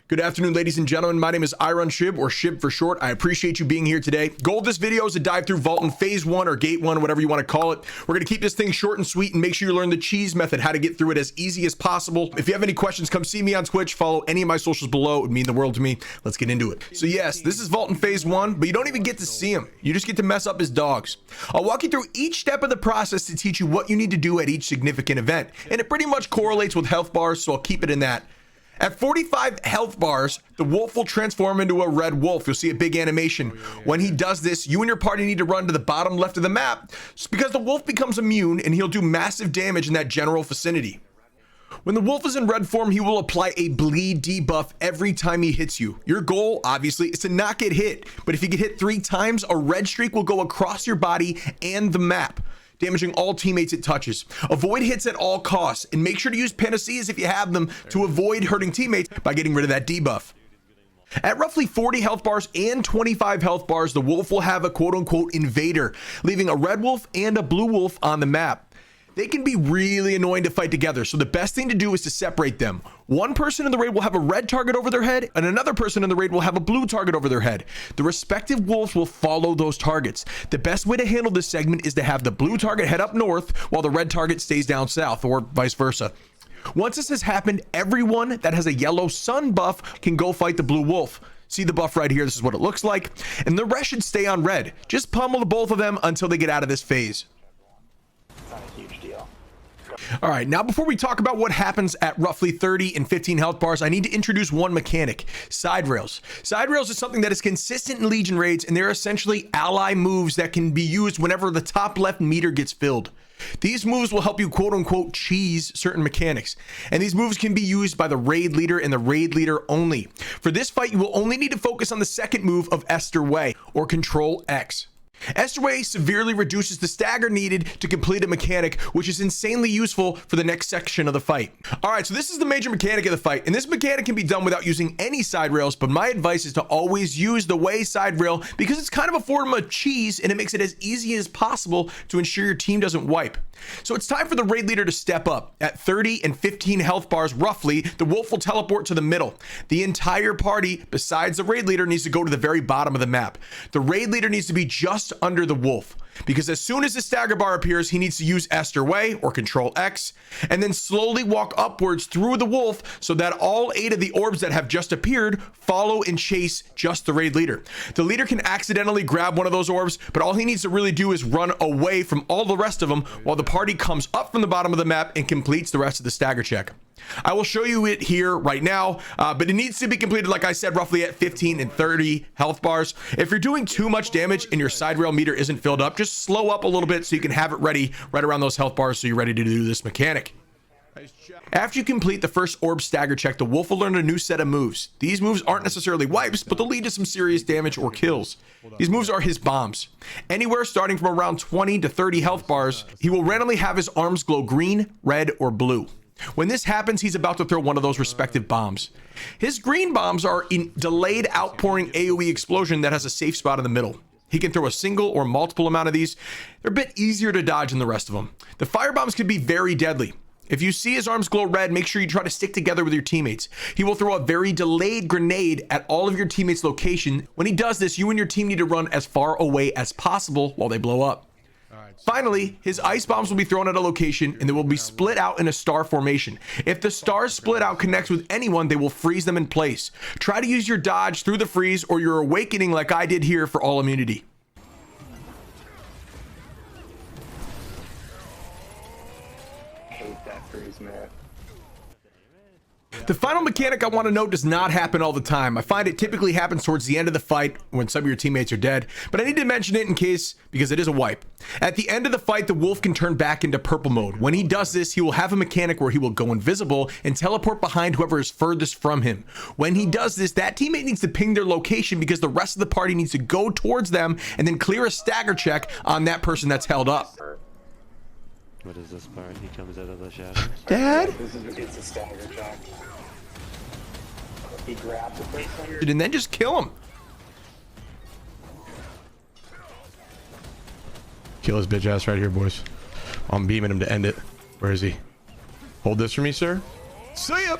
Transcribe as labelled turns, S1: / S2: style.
S1: Good afternoon, ladies and gentlemen. My name is Iron Shib, or Shib for short. I appreciate you being here today. Goal of this video is to dive through Valtan Phase 1 or Gate 1, whatever you want to call it. We're going to keep this thing short and sweet and make sure you learn the cheese method, how to get through it as easy as possible. If you have any questions, come see me on Twitch. Follow any of my socials below. It would mean the world to me. Let's get into it. So yes, this is Valtan Phase 1, but you don't even get to see him. You just get to mess up his dogs. I'll walk you through each step of the process to teach you what you need to do at each significant event. And it pretty much correlates with health bars, so I'll keep it in that. At 45 health bars, the wolf will transform into a red wolf. You'll see a big animation. When he does this, you and your party need to run to the bottom left of the map because the wolf becomes immune and he'll do massive damage in that general vicinity. When the wolf is in red form, he will apply a bleed debuff every time he hits you. Your goal, obviously, is to not get hit, but if you get hit 3 times, a red streak will go across your body and the map, damaging all teammates it touches. Avoid hits at all costs and make sure to use panaceas if you have them to avoid hurting teammates by getting rid of that debuff. At roughly 40 health bars and 25 health bars, the wolf will have a quote-unquote invader, leaving a red wolf and a blue wolf on the map. They can be really annoying to fight together, so the best thing to do is to separate them. One person in the raid will have a red target over their head, and another person in the raid will have a blue target over their head. The respective wolves will follow those targets. The best way to handle this segment is to have the blue target head up north while the red target stays down south, or vice versa. Once this has happened, everyone that has a yellow sun buff can go fight the blue wolf. See the buff right here, this is what it looks like, and the rest should stay on red. Just pummel the both of them until they get out of this phase. All right, now before we talk about what happens at roughly 30 and 15 health bars, I need to introduce one mechanic: side rails. Side rails is something that is consistent in Legion raids, and they're essentially ally moves that can be used whenever the top left meter gets filled. These moves will help you quote-unquote cheese certain mechanics, and these moves can be used by the raid leader and the raid leader only. For this fight, you will only need to focus on the second move of Esther Way, or Control X. Esther Way severely reduces the stagger needed to complete a mechanic, which is insanely useful for the next section of the fight. All right, so this is the major mechanic of the fight, and this mechanic can be done without using any side rails, but my advice is to always use the Way side rail because it's kind of a form of cheese and it makes it as easy as possible to ensure your team doesn't wipe. So it's time for the raid leader to step up. At 30 and 15 health bars roughly, the wolf will teleport to the middle. The entire party, besides the raid leader, needs to go to the very bottom of the map. The raid leader needs to be just under the wolf, because as soon as the stagger bar appears, he needs to use Esther Way or Control X and then slowly walk upwards through the wolf so that all 8 of the orbs that have just appeared follow and chase just the raid leader. The leader can accidentally grab one of those orbs, but all he needs to really do is run away from all the rest of them while the party comes up from the bottom of the map and completes the rest of the stagger check. I will show you it here right now, but it needs to be completed, like I said, roughly at 15 and 30 health bars. If you're doing too much damage and your side rail meter isn't filled up, just slow up a little bit so you can have it ready right around those health bars so you're ready to do this mechanic. After you complete the first orb stagger check, the wolf will learn a new set of moves. These moves aren't necessarily wipes, but they'll lead to some serious damage or kills. These moves are his bombs. Anywhere starting from around 20 to 30 health bars, he will randomly have his arms glow green, red, or blue. When this happens, he's about to throw one of those respective bombs. His green bombs are in delayed outpouring AoE explosion that has a safe spot in the middle. He can throw a single or multiple amount of these. They're a bit easier to dodge than the rest of them. The fire bombs can be very deadly. If you see his arms glow red, make sure you try to stick together with your teammates. He will throw a very delayed grenade at all of your teammates' location. When he does this, you and your team need to run as far away as possible while they blow up. Finally, his ice bombs will be thrown at a location and they will be split out in a star formation. If the stars split out connects with anyone, they will freeze them in place. Try to use your dodge through the freeze or your awakening like I did here for all immunity.
S2: I hate that freeze, man.
S1: The final mechanic I want to note does not happen all the time. I find it typically happens towards the end of the fight when some of your teammates are dead, but I need to mention it in case, because it is a wipe. At the end of the fight, the wolf can turn back into purple mode. When he does this, he will have a mechanic where he will go invisible and teleport behind whoever is furthest from him. When he does this, that teammate needs to ping their location because the rest of the party needs to go towards them and then clear a stagger check on that person that's held up.
S3: What is this part? He comes out of the shadows.
S1: Dad?
S2: This is it's a stagger check. He grabs the first one.
S1: And then just kill him. Kill his bitch ass right here, boys. I'm beaming him to end it. Where is he? Hold this for me, sir. See ya.